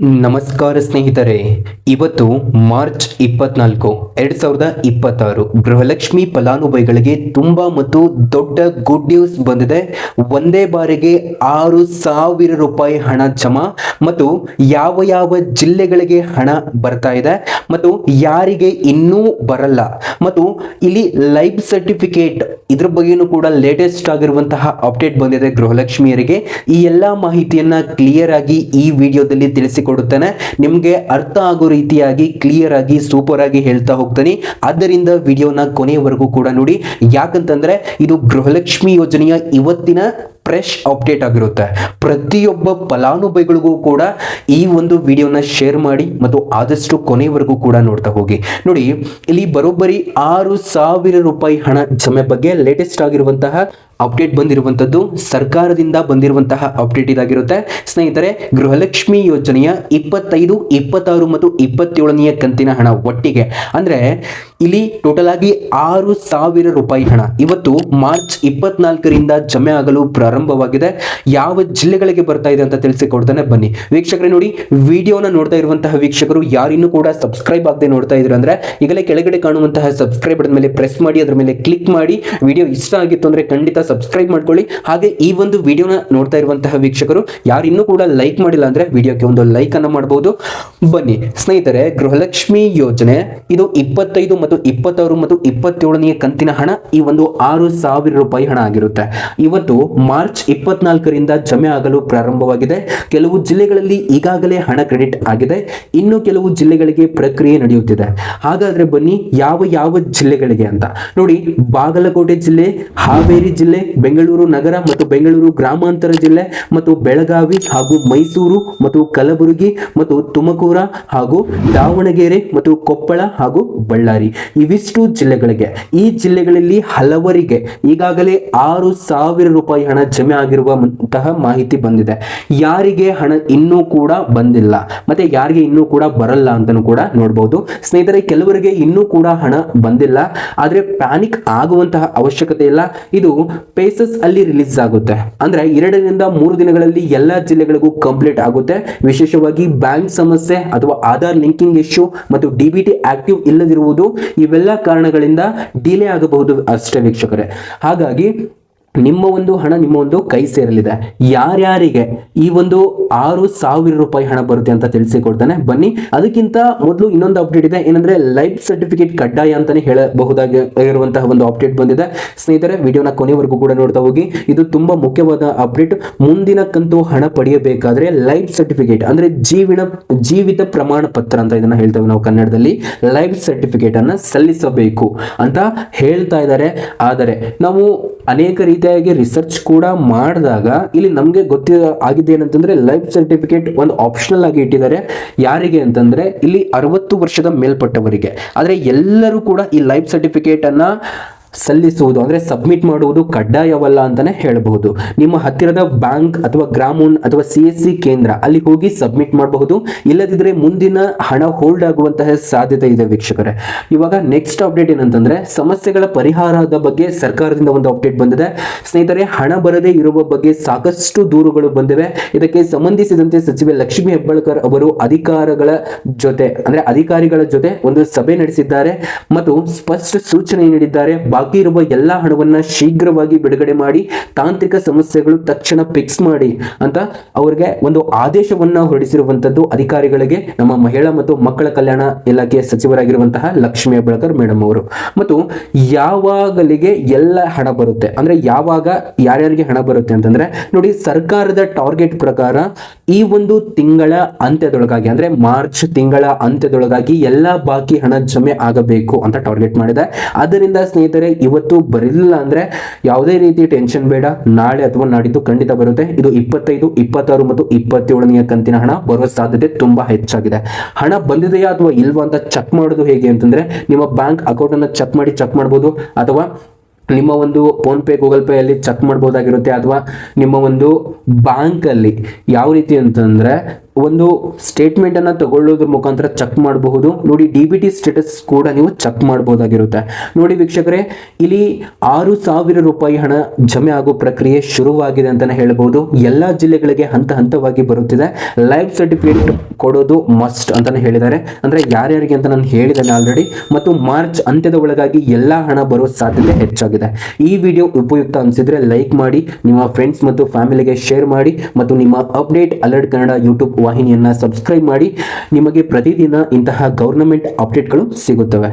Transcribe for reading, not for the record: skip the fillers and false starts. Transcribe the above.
ನಮಸ್ಕಾರ ಸ್ನೇಹಿತರೆ, ಇವತ್ತು ಮಾರ್ಚ್ 24, 2026 ಗೃಹಲಕ್ಷ್ಮಿ ಫಲಾನುಭವಿಗಳಿಗೆ ತುಂಬಾ ಮತ್ತು ದೊಡ್ಡ ಗುಡ್ ನ್ಯೂಸ್ ಬಂದಿದೆ. ಒಂದೇ ಬಾರಿಗೆ 6,000 ರೂಪಾಯಿ ಹಣ ಜಮಾ ಮತ್ತು ಯಾವ ಯಾವ ಜಿಲ್ಲೆಗಳಿಗೆ ಹಣ ಬರ್ತಾ ಇದೆ ಮತ್ತು ಯಾರಿಗೆ ಇನ್ನೂ ಬರಲ್ಲ ಮತ್ತು ಇಲ್ಲಿ ಲೈಫ್ ಸರ್ಟಿಫಿಕೇಟ್ ಇದ್ರ ಬಗ್ಗೆನೂ ಕೂಡ ಲೇಟೆಸ್ಟ್ ಆಗಿರುವಂತಹ ಅಪ್ಡೇಟ್ ಬಂದಿದೆ ಗೃಹಲಕ್ಷ್ಮಿಯರಿಗೆ. ಈ ಎಲ್ಲ ಮಾಹಿತಿಯನ್ನ ಕ್ಲಿಯರ್ ಆಗಿ ಈ ವಿಡಿಯೋದಲ್ಲಿ ತಿಳಿಸಿಕೊಡುತ್ತೇನೆ. ನಿಮಗೆ ಅರ್ಥ ಆಗೋ ರೀತಿಯಾಗಿ ಕ್ಲಿಯರ್ ಆಗಿ ಸೂಪರ್ ಆಗಿ ಹೇಳ್ತಾ ಹೋಗ್ತಾನೆ. ಆದ್ದರಿಂದ ವಿಡಿಯೋನ ಕೊನೆಯವರೆಗೂ ಕೂಡ ನೋಡಿ. ಯಾಕಂತಂದ್ರೆ ಇದು ಗೃಹಲಕ್ಷ್ಮಿ ಯೋಜನೆಯ ಇವತ್ತಿನ ಫ್ರೆಶ್ ಅಪ್ಡೇಟ್ ಆಗಿರುತ್ತೆ. ಪ್ರತಿಯೊಬ್ಬ ಫಲಾನುಭವಿಗಳಿಗೂ ಕೂಡ ಈ ಒಂದು ವಿಡಿಯೋನ ಶೇರ್ ಮಾಡಿ ಮತ್ತು ಆದಷ್ಟು ಕೊನೆಯವರೆಗೂ ಕೂಡ ನೋಡ್ತಾ ಹೋಗಿ. ನೋಡಿ, ಇಲ್ಲಿ ಬರೋಬ್ಬರಿ 6,000 ರೂಪಾಯಿ ಹಣ ಜಮೆ ಬಗ್ಗೆ ಲೇಟೆಸ್ಟ್ ಆಗಿರುವಂತಹ ಅಪ್ಡೇಟ್ ಬಂದಿರುವಂತದ್ದು ಸರ್ಕಾರದಿಂದ ಬಂದಿರುವಂತಹ ಅಪ್ಡೇಟ್ ಇದಾಗಿರುತ್ತೆ. ಸ್ನೇಹಿತರೆ, ಗೃಹಲಕ್ಷ್ಮಿ ಯೋಜನೆಯ 25, 26 ಮತ್ತು 27ನೇ ಕಂತಿನ ಹಣ ಒಟ್ಟಿಗೆ ಅಂದ್ರೆ ಇಲ್ಲಿ ಟೋಟಲ್ ಆಗಿ 6,000 ರೂಪಾಯಿ ಹಣ ಇವತ್ತು ಮಾರ್ಚ್ 24ರಿಂದ ಜಮೆ ಆಗಲು ಪ್ರಾರಂಭವಾಗಿದೆ. ಯಾವ ಜಿಲ್ಲೆಗಳಿಗೆ ಬರ್ತಾ ಇದೆ ಅಂತ ತಿಳಿಸಿಕೊಡ್ತಾನೆ ಬನ್ನಿ. ವೀಕ್ಷಕರೇ ನೋಡಿ, ವಿಡಿಯೋನ ನೋಡ್ತಾ ಇರುವಂತಹ ವೀಕ್ಷಕರು ಯಾರಿನ್ನೂ ಕೂಡ ಸಬ್ಸ್ಕ್ರೈಬ್ ಆಗದೆ ನೋಡ್ತಾ ಇದ್ರು ಅಂದ್ರೆ ಈಗಲೇ ಕೆಳಗಡೆ ಕಾಣುವಂತಹ ಸಬ್ಸ್ಕ್ರೈಬ್ ಬಟನ್ ಮೇಲೆ ಪ್ರೆಸ್ ಮಾಡಿ, ಅದರ ಮೇಲೆ ಕ್ಲಿಕ್ ಮಾಡಿ. ವಿಡಿಯೋ ಇಷ್ಟ ಆಗಿತ್ತು ಅಂದ್ರೆ ಖಂಡಿತ ಸಬ್ಸ್ಕ್ರೈಬ್ ಮಾಡ್ಕೊಳ್ಳಿ. ಹಾಗೆ ಈ ಒಂದು ವಿಡಿಯೋನ ನೋಡ್ತಾ ಇರುವಂತಹ ವೀಕ್ಷಕರು ಯಾರಿನ್ನೂ ಕೂಡ ಲೈಕ್ ಮಾಡಿಲ್ಲ ಅಂದ್ರೆ ವಿಡಿಯೋಕ್ಕೆ ಒಂದು ಲೈಕ್ ಅನ್ನ ಮಾಡಬಹುದು. ಬನ್ನಿ ಸ್ನೇಹಿತರೆ, ಗೃಹಲಕ್ಷ್ಮಿ ಯೋಜನೆ ಇದು 25 ಮತ್ತು 26 ಮತ್ತು 27ನೇ ಕಂತಿನ ಹಣ ಈ ಒಂದು 6,000 ರೂಪಾಯಿ ಹಣ ಆಗಿರುತ್ತೆ. ಇವತ್ತು ಮಾರ್ಚ್ 24ರಿಂದ ಜಮೆ ಆಗಲು ಪ್ರಾರಂಭವಾಗಿದೆ. ಕೆಲವು ಜಿಲ್ಲೆಗಳಲ್ಲಿ ಈಗಾಗಲೇ ಹಣ ಕ್ರೆಡಿಟ್ ಆಗಿದೆ, ಇನ್ನು ಕೆಲವು ಜಿಲ್ಲೆಗಳಿಗೆ ಪ್ರಕ್ರಿಯೆ ನಡೆಯುತ್ತಿದೆ. ಹಾಗಾದ್ರೆ ಬನ್ನಿ ಯಾವ ಯಾವ ಜಿಲ್ಲೆಗಳಿಗೆ ಅಂತ ನೋಡಿ. ಬಾಗಲಕೋಟೆ ಜಿಲ್ಲೆ, ಹಾವೇರಿ ಜಿಲ್ಲೆ, ಬೆಂಗಳೂರು ನಗರ ಮತ್ತು ಬೆಂಗಳೂರು ಗ್ರಾಮಾಂತರ ಜಿಲ್ಲೆ ಮತ್ತು ಬೆಳಗಾವಿ ಹಾಗೂ ಮೈಸೂರು ಮತ್ತು ಕಲಬುರಗಿ ಮತ್ತು ತುಮಕೂರ ಹಾಗೂ ದಾವಣಗೆರೆ ಮತ್ತು ಕೊಪ್ಪಳ ಹಾಗೂ ಬಳ್ಳಾರಿ ಇವಿಷ್ಟು ಜಿಲ್ಲೆಗಳಿಗೆ. ಈ ಜಿಲ್ಲೆಗಳಲ್ಲಿ ಹಲವರಿಗೆ ಈಗಾಗಲೇ 6,000 ರೂಪಾಯಿ ಹಣ ಜಮೆ ಆಗಿರುವಂತಹ ಮಾಹಿತಿ ಬಂದಿದೆ. ಯಾರಿಗೆ ಹಣ ಇನ್ನೂ ಕೂಡ ಬಂದಿಲ್ಲ ಮತ್ತೆ ಯಾರಿಗೆ ಇನ್ನೂ ಕೂಡ ಬರಲ್ಲ ಅಂತಲೂ ಕೂಡ ನೋಡಬಹುದು. ಸ್ನೇಹಿತರೆ, ಕೆಲವರಿಗೆ ಇನ್ನೂ ಕೂಡ ಹಣ ಬಂದಿಲ್ಲ, ಆದ್ರೆ ಪ್ಯಾನಿಕ್ ಆಗುವಂತಹ ಅವಶ್ಯಕತೆ ಇಲ್ಲ. ಇದು ಪೇಸಸ್ ಅಲ್ಲಿ ರಿಲೀಸ್ ಆಗುತ್ತೆ. ಅಂದ್ರೆ 2ರಿಂದ 3 ದಿನಗಳಲ್ಲಿ ಎಲ್ಲಾ ಜಿಲ್ಲೆಗಳಿಗೂ ಕಂಪ್ಲೀಟ್ ಆಗುತ್ತೆ. ವಿಶೇಷವಾಗಿ ಬ್ಯಾಂಕ್ ಸಮಸ್ಯೆ ಅಥವಾ ಆಧಾರ್ ಲಿಂಕಿಂಗ್ ಇಶ್ಯೂ ಮತ್ತು ಡಿಬಿಟಿ ಆಕ್ಟಿವ್ ಇಲ್ಲದಿರುವುದು ಇವೆಲ್ಲ ಕಾರಣಗಳಿಂದ ಡಿಲೇ ಆಗಬಹುದು ಅಷ್ಟೇ ವೀಕ್ಷಕರೇ. ಹಾಗಾಗಿ ನಿಮ್ಮ ಒಂದು ಹಣ ನಿಮ್ಮ ಒಂದು ಕೈ ಸೇರಲಿದೆ. ಯಾರ್ಯಾರಿಗೆ ಈ ಒಂದು 6,000 ರೂಪಾಯಿ ಹಣ ಬರುತ್ತೆ ಅಂತ ತಿಳಿಸಿಕೊಡ್ತಾನೆ ಬನ್ನಿ. ಅದಕ್ಕಿಂತ ಮೊದಲು ಇನ್ನೊಂದು ಅಪ್ಡೇಟ್ ಇದೆ. ಏನಂದ್ರೆ ಲೈಫ್ ಸರ್ಟಿಫಿಕೇಟ್ ಕಡ್ಡಾಯ ಅಂತಾನೆ ಹೇಳಬಹುದಾಗಿರುವಂತಹ ಒಂದು ಅಪ್ಡೇಟ್ ಬಂದಿದೆ. ಸ್ನೇಹಿತರೆ, ವಿಡಿಯೋನ ಕೊನೆವರೆಗೂ ಕೂಡ ನೋಡ್ತಾ ಹೋಗಿ. ಇದು ತುಂಬಾ ಮುಖ್ಯವಾದ ಅಪ್ಡೇಟ್. ಮುಂದಿನ ಕಂತು ಹಣ ಪಡೆಯಬೇಕಾದ್ರೆ ಲೈಫ್ ಸರ್ಟಿಫಿಕೇಟ್ ಅಂದ್ರೆ ಜೀವಿತ ಪ್ರಮಾಣ ಪತ್ರ ಅಂತ ಇದನ್ನ ಹೇಳ್ತೇವೆ ನಾವು ಕನ್ನಡದಲ್ಲಿ. ಲೈಫ್ ಸರ್ಟಿಫಿಕೇಟ್ ಅನ್ನ ಸಲ್ಲಿಸಬೇಕು ಅಂತ ಹೇಳ್ತಾ ಇದ್ದಾರೆ. ಆದರೆ ನಾವು ಅನೇಕ ರೀತಿಯಾಗಿ ರಿಸರ್ಚ್ ಕೂಡ ಮಾಡಿದಾಗ ಇಲ್ಲಿ ನಮಗೆ ಆಗಿದೆ ಏನಂತಂದ್ರೆ ಲೈಫ್ ಸರ್ಟಿಫಿಕೇಟ್ ಒಂದು ಆಪ್ಷನಲ್ ಆಗಿ ಇಟ್ಟಿದ್ದಾರೆ. ಯಾರಿಗೆ ಅಂತಂದ್ರೆ ಇಲ್ಲಿ 60 ವರ್ಷದ ಮೇಲ್ಪಟ್ಟವರಿಗೆ. ಆದ್ರೆ ಎಲ್ಲರೂ ಕೂಡ ಈ ಲೈಫ್ ಸರ್ಟಿಫಿಕೇಟ್ ಅನ್ನ ಸಲ್ಲಿಸುವುದು ಅಂದ್ರೆ ಸಬ್ಮಿಟ್ ಮಾಡುವುದು ಕಡ್ಡಾಯವಲ್ಲ ಅಂತಾನೆ ಹೇಳಬಹುದು. ನಿಮ್ಮ ಹತ್ತಿರದ ಬ್ಯಾಂಕ್ ಅಥವಾ ಗ್ರಾಮೀಣ ಅಥವಾ CSC ಕೇಂದ್ರ ಅಲ್ಲಿ ಹೋಗಿ ಸಬ್ಮಿಟ್ ಮಾಡಬಹುದು. ಇಲ್ಲದಿದ್ರೆ ಮುಂದಿನ ಹಣ ಹೋಲ್ಡ್ ಆಗುವಂತಹ ಸಾಧ್ಯತೆ ಇದೆ ವೀಕ್ಷಕರೇ. ಇವಾಗ ನೆಕ್ಸ್ಟ್ ಅಪ್ಡೇಟ್ ಏನಂತಂದ್ರೆ ಸಮಸ್ಯೆಗಳ ಪರಿಹಾರದ ಬಗ್ಗೆ ಸರ್ಕಾರದಿಂದ ಒಂದು ಅಪ್ಡೇಟ್ ಬಂದಿದೆ. ಸ್ನೇಹಿತರೆ, ಹಣ ಬರದೇ ಇರುವ ಬಗ್ಗೆ ಸಾಕಷ್ಟು ದೂರುಗಳು ಬಂದಿವೆ. ಇದಕ್ಕೆ ಸಂಬಂಧಿಸಿದಂತೆ ಸಚಿವೆ ಲಕ್ಷ್ಮಿ ಹೆಬ್ಬಾಳ್ಕರ್ ಅವರು ಅಧಿಕಾರಿಗಳ ಜೊತೆ ಒಂದು ಸಭೆ ನಡೆಸಿದ್ದಾರೆ ಮತ್ತು ಸ್ಪಷ್ಟ ಸೂಚನೆ ನೀಡಿದ್ದಾರೆ. ಬಾಕಿ ಇರುವ ಎಲ್ಲಾ ಹಣವನ್ನ ಶೀಘ್ರವಾಗಿ ಬಿಡುಗಡೆ ಮಾಡಿ, ತಾಂತ್ರಿಕ ಸಮಸ್ಯೆಗಳು ತಕ್ಷಣ ಫಿಕ್ಸ್ ಮಾಡಿ ಅಂತ ಅವರಿಗೆ ಒಂದು ಆದೇಶವನ್ನ ಹೊರಡಿಸಿರುವಂತದ್ದು ಅಧಿಕಾರಿಗಳಿಗೆ ನಮ್ಮ ಮಹಿಳಾ ಮತ್ತು ಮಕ್ಕಳ ಕಲ್ಯಾಣ ಇಲಾಖೆಯ ಸಚಿವರಾಗಿರುವಂತಹ ಲಕ್ಷ್ಮಿ ಹೆಬ್ಬಾಳ್ಕರ್ ಮೇಡಮ್ ಅವರು. ಮತ್ತು ಯಾವಾಗಲಿಗೆ ಎಲ್ಲ ಹಣ ಬರುತ್ತೆ ಅಂದ್ರೆ ಯಾವಾಗ ಯಾರ್ಯಾರಿಗೆ ಹಣ ಬರುತ್ತೆ ಅಂತಂದ್ರೆ ನೋಡಿ, ಸರ್ಕಾರದ ಟಾರ್ಗೆಟ್ ಪ್ರಕಾರ ಈ ಒಂದು ತಿಂಗಳ ಅಂತ್ಯದೊಳಗಾಗಿ ಅಂದ್ರೆ ಮಾರ್ಚ್ ತಿಂಗಳ ಅಂತ್ಯದೊಳಗಾಗಿ ಎಲ್ಲಾ ಬಾಕಿ ಹಣ ಜಮೆ ಆಗಬೇಕು ಅಂತ ಟಾರ್ಗೆಟ್ ಮಾಡಿದೆ. ಆದ್ದರಿಂದ ಸ್ನೇಹಿತರೆ, ಇವತ್ತು ಬರಲಿಲ್ಲ ಅಂದ್ರೆ ಯಾವುದೇ ರೀತಿ ಟೆನ್ಷನ್ ಬೇಡ. ನಾಳೆ ಅಥವಾ ನಾಡಿದ್ದು ಖಂಡಿತ ಬರುತ್ತೆ. ಇದು 25, 26 ಮತ್ತು 27ನೇ ಕಂತಿನ ಹಣ ಬರುವ ಸಾಧ್ಯತೆ ತುಂಬಾ ಹೆಚ್ಚಾಗಿದೆ. ಹಣ ಬಂದಿದೆಯಾ ಅಥವಾ ಇಲ್ವಾ ಅಂತ ಚೆಕ್ ಮಾಡೋದು ಹೇಗೆ ಅಂತಂದ್ರೆ ನಿಮ್ಮ ಬ್ಯಾಂಕ್ ಅಕೌಂಟ್ ಅನ್ನ ಚೆಕ್ ಮಾಡಬಹುದು, ಅಥವಾ ನಿಮ್ಮ ಒಂದು ಫೋನ್ ಪೇ ಗೂಗಲ್ ಪೇ ಅಲ್ಲಿ ಚೆಕ್ ಮಾಡಬಹುದಾಗಿರುತ್ತೆ, ಅಥವಾ ನಿಮ್ಮ ಒಂದು ಬ್ಯಾಂಕ್ ಅಲ್ಲಿ ಯಾವ ರೀತಿ ಅಂತಂದ್ರೆ ಒಂದು ಸ್ಟೇಟ್ಮೆಂಟ್ ಅನ್ನ ತಗೊಳ್ಳೋದ್ರ ಮುಖಾಂತರ ಚೆಕ್ ಮಾಡಬಹುದು. ನೋಡಿ DBT ಸ್ಟೇಟಸ್ ಕೂಡ ನೀವು ಚೆಕ್ ಮಾಡಬಹುದಾಗಿರುತ್ತೆ. ನೋಡಿ ವೀಕ್ಷಕರೇ, ಇಲ್ಲಿ 6,000 ರೂಪಾಯಿ ಹಣ ಜಮೆ ಆಗೋ ಪ್ರಕ್ರಿಯೆ ಶುರುವಾಗಿದೆ ಅಂತಾನೆ ಹೇಳಬಹುದು. ಎಲ್ಲಾ ಜಿಲ್ಲೆಗಳಿಗೆ ಹಂತ ಹಂತವಾಗಿ ಬರುತ್ತಿದೆ. ಲೈವ್ ಸರ್ಟಿಫಿಕೇಟ್ ಕೊಡೋದು ಮಸ್ಟ್ ಅಂತಾನೆ ಹೇಳಿದ್ದಾರೆ. ಅಂದ್ರೆ ಯಾರ್ಯಾರಿಗೆ ಅಂತ ನಾನು ಹೇಳಿದ್ದೇನೆ ಆಲ್ರೆಡಿ. ಮತ್ತು ಮಾರ್ಚ್ ಅಂತ್ಯದ ಒಳಗಾಗಿ ಎಲ್ಲಾ ಹಣ ಬರೋ ಸಾಧ್ಯತೆ ಹೆಚ್ಚಾಗಿದೆ. ಈ ವಿಡಿಯೋ ಉಪಯುಕ್ತ ಅನಿಸಿದ್ರೆ ಲೈಕ್ ಮಾಡಿ, ನಿಮ್ಮ ಫ್ರೆಂಡ್ಸ್ ಮತ್ತು ಫ್ಯಾಮಿಲಿಗೆ ಶೇರ್ ಮಾಡಿ ಮತ್ತು ನಿಮ್ಮ ಅಪ್ಡೇಟ್ ಅಲರ್ಟ್ ಕನ್ನಡ ಯೂಟ್ಯೂಬ್ ವಾಹಿನಿಯನ್ನ ಸಬ್ಸ್ಕ್ರೈಬ್ ಮಾಡಿ. ನಿಮಗೆ ಪ್ರತಿದಿನ ಇಂತಹ ಗವರ್ನಮೆಂಟ್ ಅಪ್ಡೇಟ್ಗಳು ಸಿಗುತ್ತವೆ.